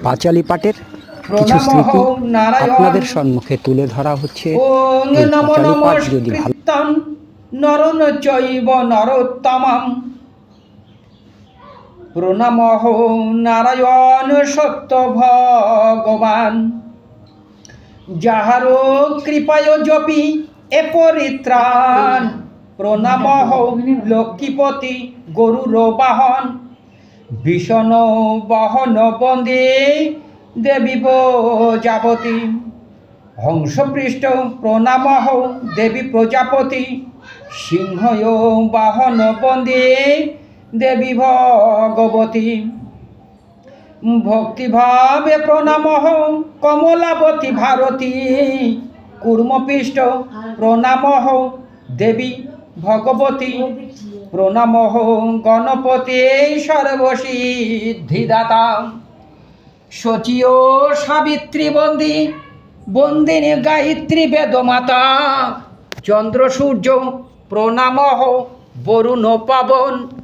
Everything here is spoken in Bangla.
পাঁচালী পাঠের কিছু স্মৃতি আপনাদের সম্মুখে তুলে ধরা হচ্ছে। এই পাঁচালী পাঠ যদি ভালো নরন চৈব নরোত্তমম প্রণাম নারায়ণ সত্য ভগবান যাহার কৃপায় জপি এ পরিত্রাণ প্রণাম লক্ষ্মীপতি গরুর বাহন ভীষণ বহন বন্দে দেবী প্রজাপতি হংসপৃষ্ঠ প্রণাম দেবী প্রজাপতি সিংহ বাহন বন্দে দেবী ভগবতী ভক্তিভাবে প্রণাম কমলাবতী ভারতী কূর্মপৃষ্ঠ প্রণাম দেবী ভগবতী প্রণাম গণপতি সর্বসিদ্ধিদাতা শচীয় সাবিত্রী বন্দী বন্দিনী গায়ত্রী বেদমাতা চন্দ্র সূর্য প্রণাম বরুণ পাবন